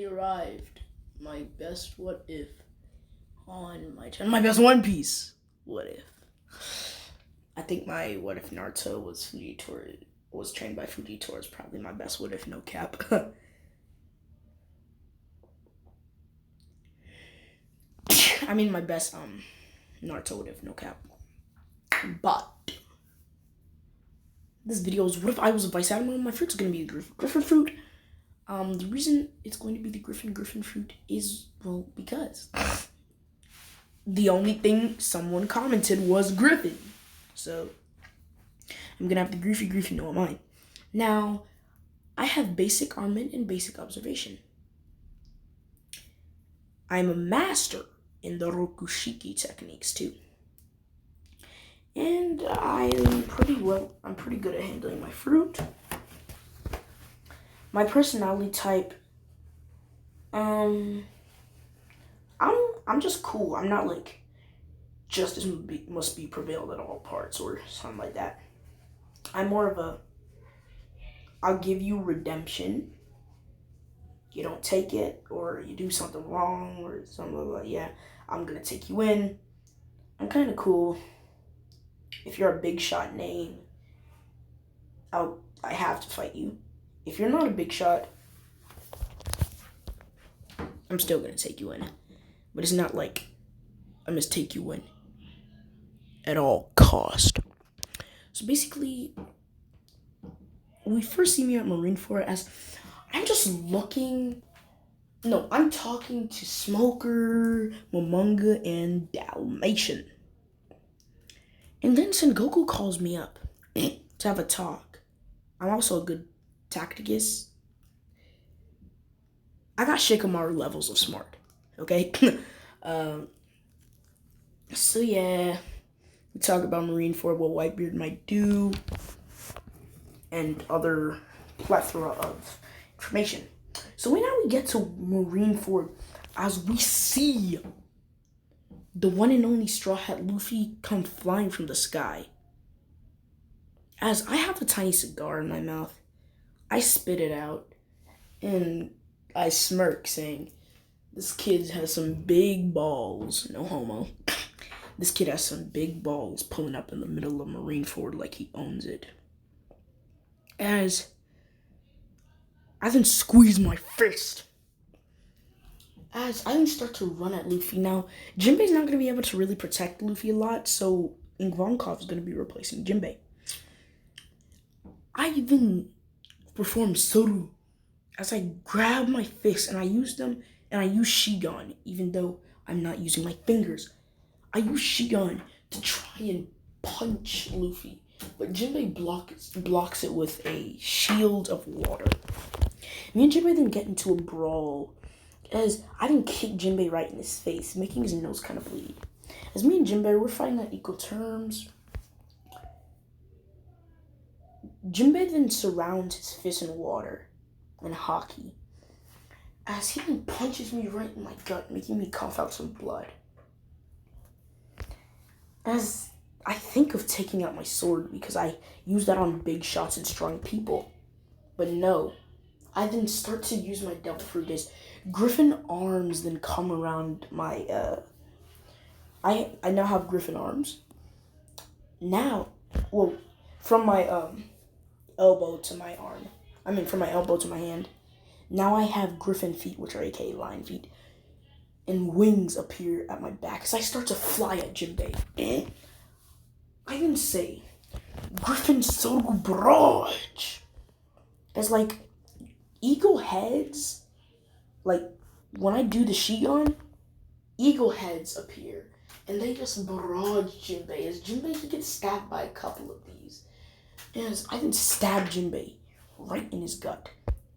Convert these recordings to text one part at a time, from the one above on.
Arrived. My best what if on my channel. My best One Piece what if. I think my what if Naruto was trained by Fujitora is probably my best what if, no cap. I mean my best Naruto what if, no cap. But this video is what if I was a vice admiral? My fruit's gonna be the griffin fruit. The reason it's going to be the griffin fruit is, well, because the only thing someone commented was griffin. So I'm gonna have the griffy no mine. Now, I have basic armament and basic observation. I'm a master in the Rokushiki techniques too. And I'm pretty good at handling my fruit. My personality type, I'm just cool. I'm not like justice must be prevailed at all parts or something like that. I'm more of a I'll give you redemption. You don't take it, or you do something wrong or something like that. Yeah, I'm gonna take you in. I'm kind of cool. If you're a big shot name, I have to fight you. If you're not a big shot, I'm still gonna take you in. But it's not like I must take you in at all cost. So basically, when we first see me at Marineford, as I'm just looking. No, I'm talking to Smoker, Momonga, and Dalmatian. And then Sengoku calls me up to have a talk. I'm also a good tacticus. I got Shikamaru levels of smart, okay? So yeah, we talk about Marineford, what Whitebeard might do, and other plethora of information. So now we get to Marineford as we see the one and only Straw Hat Luffy come flying from the sky. As I have a tiny cigar in my mouth, I spit it out and I smirk, saying, "This kid has some big balls, no homo. This kid has some big balls pulling up in the middle of Marineford like he owns it." As I then squeeze my fist. As I then start to run at Luffy. Now, Jinbei's not going to be able to really protect Luffy a lot, so Ivankov is going to be replacing Jinbei. I even perform Soru as I grab my fists and I use them, and I use Shigan, even though I'm not using my fingers. I use Shigan to try and punch Luffy, but Jinbei blocks it with a shield of water. Me and Jinbei then get into a brawl, as I then kick Jinbei right in his face, making his nose kind of bleed. As me and Jinbei, we're fighting at equal terms. Jinbei then surrounds his fist in water and hockey, as he then punches me right in my gut, making me cough out some blood. As I think of taking out my sword because I use that on big shots and strong people, but no. I then start to use my Delta Fruit as Griffin arms then come around my, I now have Griffin arms. Now, well, from my, elbow to my arm. From my elbow to my hand. Now I have Griffin feet, which are aka lion feet. And wings appear at my back as I start to fly at Jinbei. I then say, Griffin Sogu Barrage! As like, eagle heads, like when I do the Shigan, eagle heads appear. And they just barrage Jinbei. As Jinbei, he gets stabbed by a couple of these. As I then stab Jinbei right in his gut,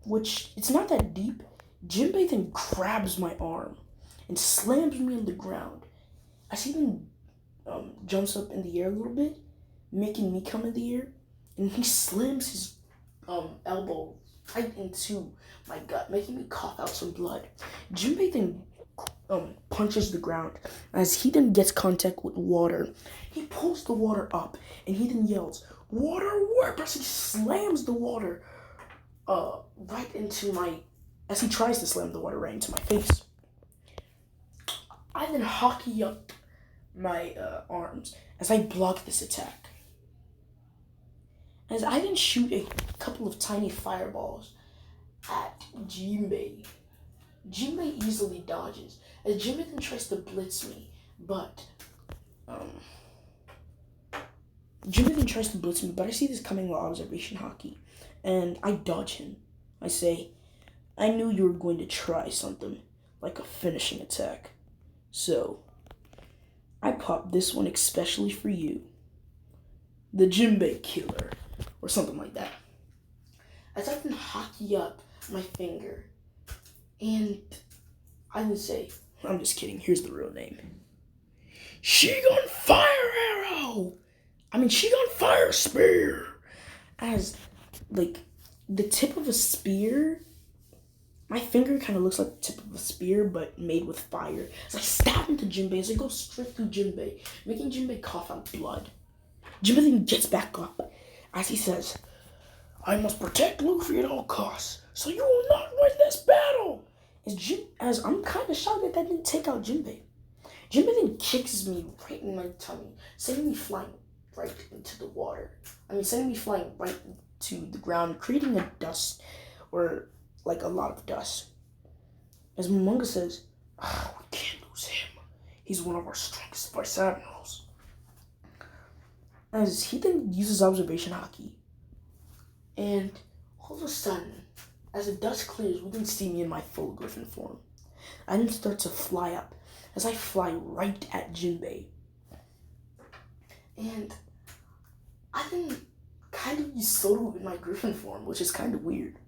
which it's not that deep. Jinbei then grabs my arm and slams me on the ground. As he then jumps up in the air a little bit, making me come in the air, and he slams his elbow right into my gut, making me cough out some blood. Jinbei then punches the ground. As he then gets contact with water, he pulls the water up, and he then yells, "Water warp!" As he slams the water right into my as he tries to slam the water right into my face. I then hockey up my arms as I block this attack. As I then shoot a couple of tiny fireballs at Jinbei. Jinbei easily dodges, as Jinbei then tries to blitz me, but I see this coming with observation hockey, and I dodge him. I say, I knew you were going to try something, like a finishing attack. So, I popped this one especially for you. The Jinbei Killer, or something like that. As I then hockey up my finger, and I would say, I'm just kidding, here's the real name. Shigon Fire Arrow! Shigon Fire Spear! As, like, the tip of a spear, my finger kind of looks like the tip of a spear, but made with fire. As I stab into Jinbei, as I go straight through Jinbei, making Jinbei cough out blood. Jinbei then gets back up, as he says, I must protect Luffy at all costs, so you will not win this battle! As I'm kind of shocked that didn't take out Jinbei. Jinbei then kicks me right in my tummy, sending me flying right into the water. Sending me flying right to the ground, creating a dust, or like a lot of dust. As Momonga says, we can't lose him. He's one of our strongest vice admirals. As he then uses observation hockey, and all of a sudden, as the dust clears, we then see me in my full Griffin form. I then start to fly up, as I fly right at Jinbei. And I then kind of use Soto in my Griffin form, which is kind of weird.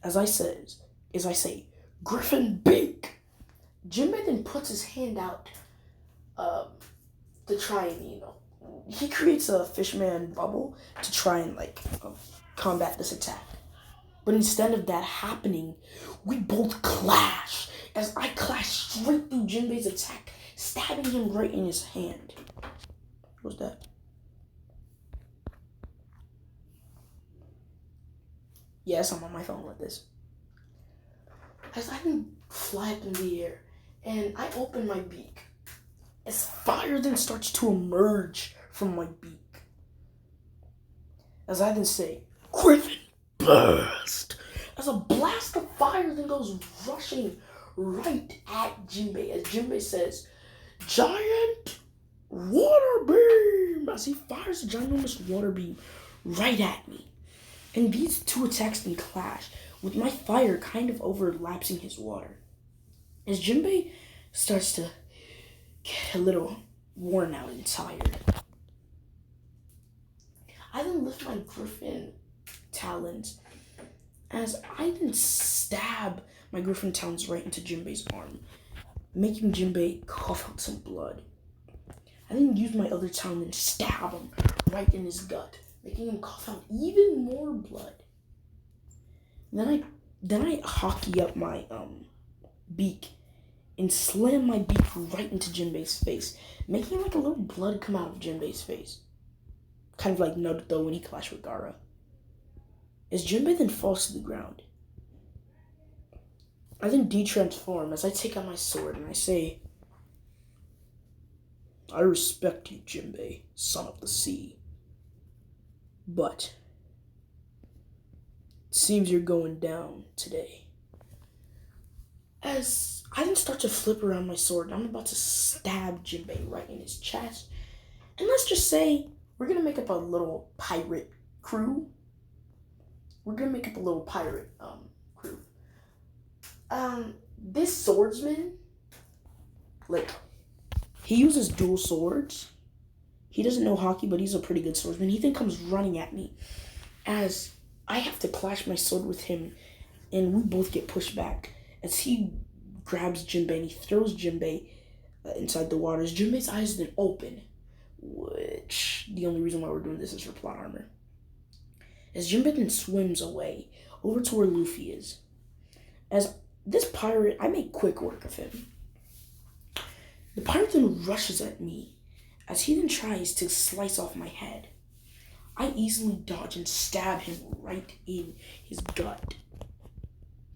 As I say, Griffin Beak! Jinbei then puts his hand out to try and, he creates a fishman bubble to try and, combat this attack. But instead of that happening, we both clash, as I clash straight through Jinbei's attack, stabbing him right in his hand. What's that? Yes, I'm on my phone with this. As I then fly up in the air, and I open my beak, as fire then starts to emerge from my beak. As I then say, Griffin Burst! As a blast of fire then goes rushing right at Jinbei, as Jinbei says, Giant Water Beam! As he fires a ginormous water beam right at me. And these two attacks then clash, with my fire kind of overlapping his water. As Jinbei starts to get a little worn out and tired, I then lift my Griffin talons, as I then stab my Griffin talons right into Jinbei's arm, making Jinbei cough out some blood. I then use my other talon and stab him right in his gut, making him cough out even more blood. Then I hockey up my beak and slam my beak right into Jinbei's face, making like a little blood come out of Jinbei's face. Kind of like Naruto when he clashed with Gaara. As Jinbei then falls to the ground, I then de-transform as I take out my sword and I say, I respect you, Jinbei, son of the sea. But it seems you're going down today. As I then start to flip around my sword, I'm about to stab Jinbei right in his chest. And let's just say, we're going to make up a little pirate crew. Crew. This swordsman, he uses dual swords. He doesn't know hockey, but he's a pretty good swordsman. He then comes running at me as I have to clash my sword with him, and we both get pushed back as he grabs Jinbei and he throws Jinbei inside the water. As Jinbei's eyes then open, which the only reason why we're doing this is for plot armor. As Jinbei then swims away over to where Luffy is. As this pirate, I make quick work of him. The pirate then rushes at me as he then tries to slice off my head. I easily dodge and stab him right in his gut,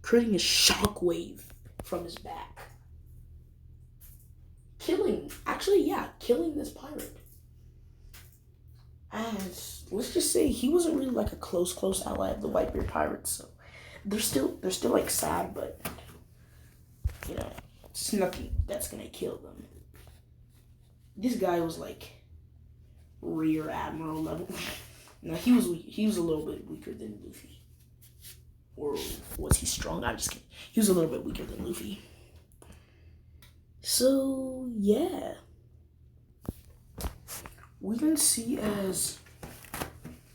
creating a shockwave from his back. Killing this pirate. As let's just say he wasn't really like a close ally of the Whitebeard pirates, so they're still like sad, but you know, it's nothing that's gonna kill them. This guy was like rear admiral level. No, he was a little bit weaker than Luffy. Or was he strong? I'm just kidding. He was a little bit weaker than Luffy. So yeah, we can see as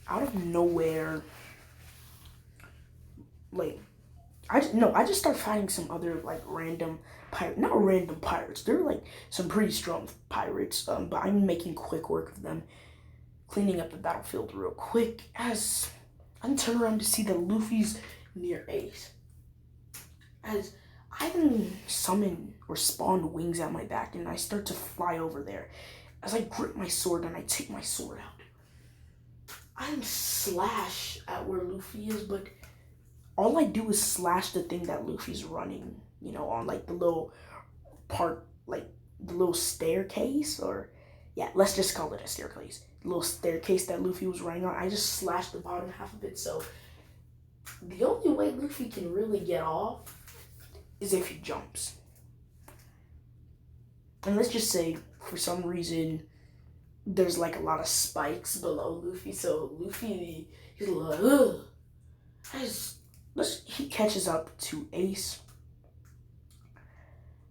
out of nowhere, like I just start fighting some other like not random pirates. They're like some pretty strong pirates. But I'm making quick work of them, cleaning up the battlefield real quick. As I turn around to see that Luffy's near Ace. As I then summon or spawn wings at my back, and I start to fly over there. As I grip my sword and I take my sword out, I'm slash at where Luffy is, but all I do is slash the thing that Luffy's running, on like the little part, like the little staircase, or yeah, let's just call it a staircase. The little staircase that Luffy was running on, I just slashed the bottom half of it. So the only way Luffy can really get off is if he jumps. And let's just say, for some reason, there's like a lot of spikes below Luffy, so Luffy, he's like, ugh. He catches up to Ace.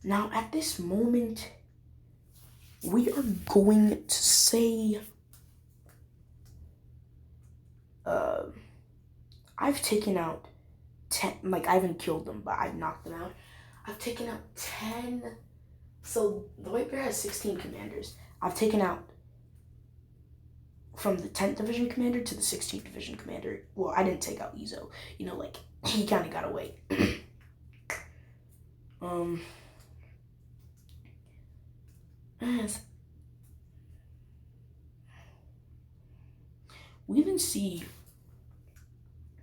Now, at this moment, we are going to say, I've taken out 10, like I haven't killed them, but I've knocked them out. I've taken out 10, so the White Bear has 16 commanders. I've taken out from the 10th Division Commander to the 16th Division Commander. Well, I didn't take out Izo. Like, he kind of got away. We even see,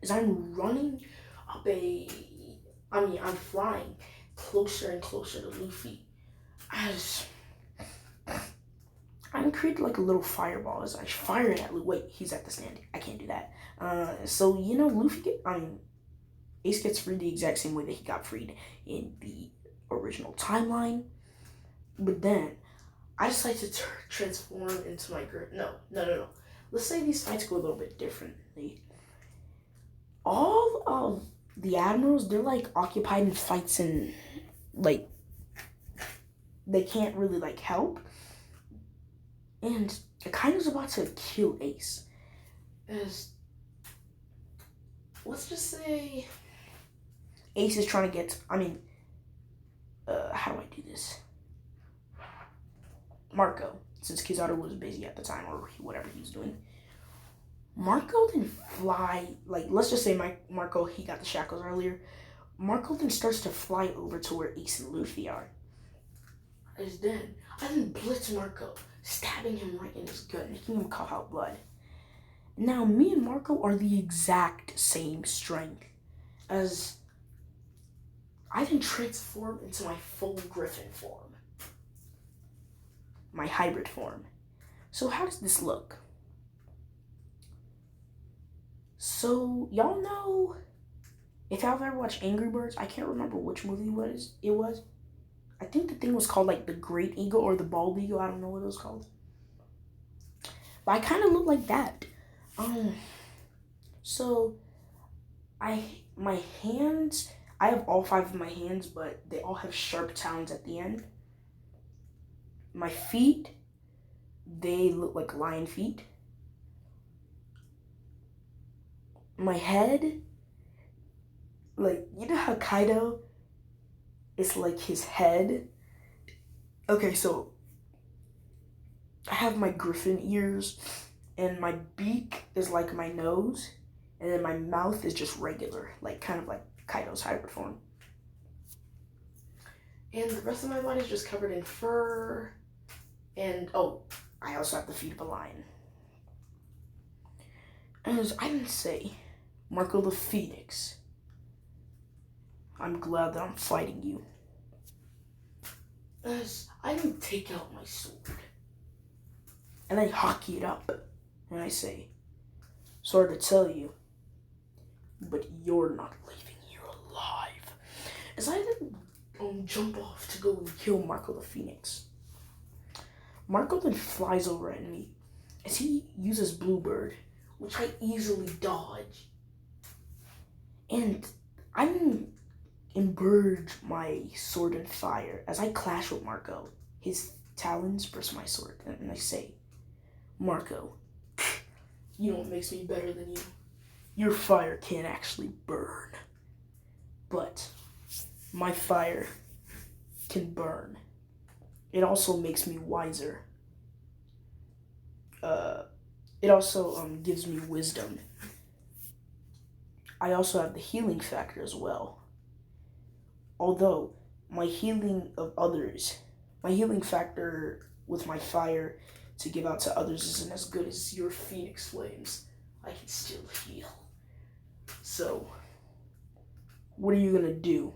as I'm running up I'm flying closer and closer to Luffy, as I'm creating like a little fireball as I fire it at Luffy. Wait, he's at the stand. I can't do that. So Ace gets freed the exact same way that he got freed in the original timeline. But then I decide to transform into my group. No. Let's say these fights go a little bit differently. All of the admirals, they're like occupied in fights and like they can't really like help. And Akaino's about to kill Ace. Let's just say Ace is trying to get, how do I do this? Marco, since Kizaru was busy at the time, or whatever he was doing. Marco then fly, like, let's just say Marco, he got the shackles earlier. Marco then starts to fly over to where Ace and Luffy are. I then blitz Marco, stabbing him right in his gut, making him cough out blood. Now, me and Marco are the exact same strength, as I then transform into my full Griffin form. My hybrid form. So how does this look? So, y'all know, if y'all have ever watched Angry Birds, I can't remember which movie it was. I think the thing was called like the Great Eagle or the Bald Eagle. I don't know what it was called. But I kind of look like that. So my hands, I have all 5 of my hands, but they all have sharp talons at the end. My feet, they look like lion feet. My head, like, you know how Kaido, it's like his head? Okay, so I have my griffin ears, and my beak is like my nose, and then my mouth is just regular, like kind of like Kaido's hybrid form. And the rest of my body is just covered in fur, and I also have the feet of a lion. As I didn't say, Marco the Phoenix. I'm glad that I'm fighting you. As I then take out my sword, and I hockey it up, and I say, sorry to tell you, but you're not leaving here alive. As I then jump off to go and kill Marco the Phoenix, Marco then flies over at me as he uses Bluebird, which I easily dodge. And I then immerse my sword in fire as I clash with Marco. His talons burst my sword, and I say, Marco, you know what makes me better than you? Your fire can't actually burn, but my fire can burn. It also makes me wiser. It also gives me wisdom. I also have the healing factor as well. Although my healing factor with my fire to give out to others isn't as good as your Phoenix Flames, I can still heal. So, what are you gonna do?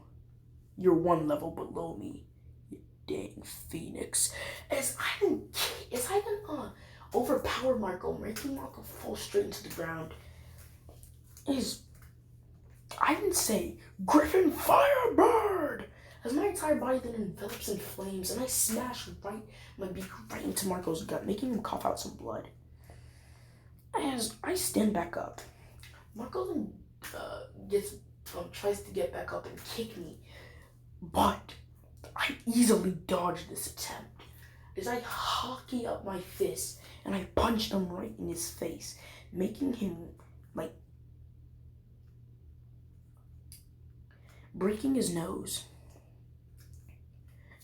You're one level below me, you dang Phoenix. As I can overpower Marco, making Marco fall straight into the ground. I can say, Griffin Firebird! As my entire body then envelops in flames, and I smash my beak right into Marco's gut, making him cough out some blood. As I stand back up, Marco then tries to get back up and kick me, but I easily dodge this attempt. As I hockey up my fist, and I punched him right in his face, making him, breaking his nose.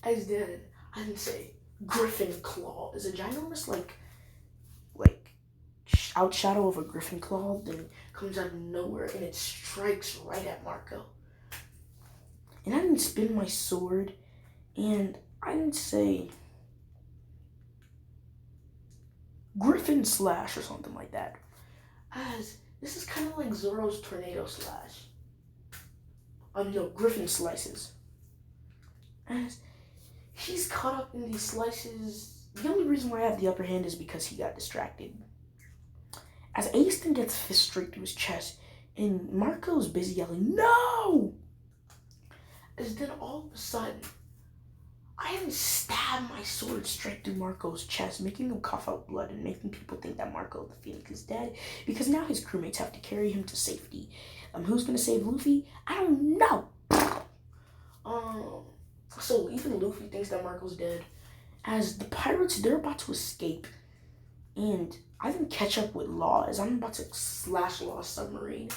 As then, I can say, Griffin Claw is a ginormous, outshadow of a Griffin Claw, then comes out of nowhere, and it strikes right at Marco. And I didn't spin my sword, and I didn't say Griffin Slash or something like that. As this is kind of like Zoro's Tornado Slash. Griffin Slices. As he's caught up in these slices, the only reason why I have the upper hand is because he got distracted. As Aston gets fist straight through his chest, and Marco's busy yelling, no! As then all of a sudden, I even stab my sword straight through Marco's chest, making him cough out blood and making people think that Marco the Phoenix is dead, because now his crewmates have to carry him to safety. Who's gonna save Luffy? I don't know. So even Luffy thinks that Marco's dead. As the pirates, they're about to escape, and I then catch up with Law as I'm about to slash Law's submarine,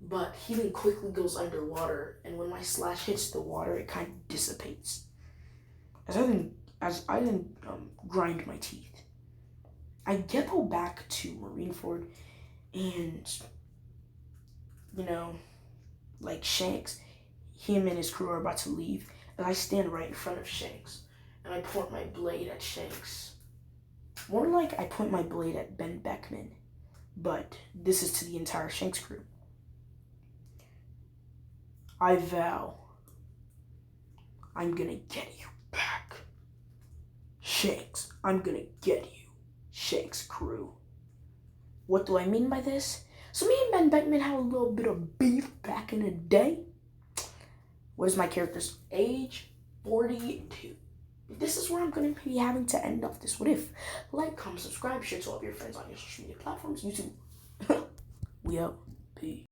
but he then quickly goes underwater, and when my slash hits the water, it kind of dissipates. As I then grind my teeth, I go back to Marineford, and Shanks, him and his crew are about to leave, and I stand right in front of Shanks, and I point my blade at Shanks. More like I point my blade at Ben Beckman, but this is to the entire Shanks crew. I vow I'm gonna get you back. Shanks, I'm gonna get you, Shanks crew. What do I mean by this? So me and Ben Beckman had a little bit of beef back in the day. What is my character's age? 42. This is where I'm going to be having to end off this what if. Like, comment, subscribe, share to all of your friends on your social media platforms, YouTube. We out. Peace.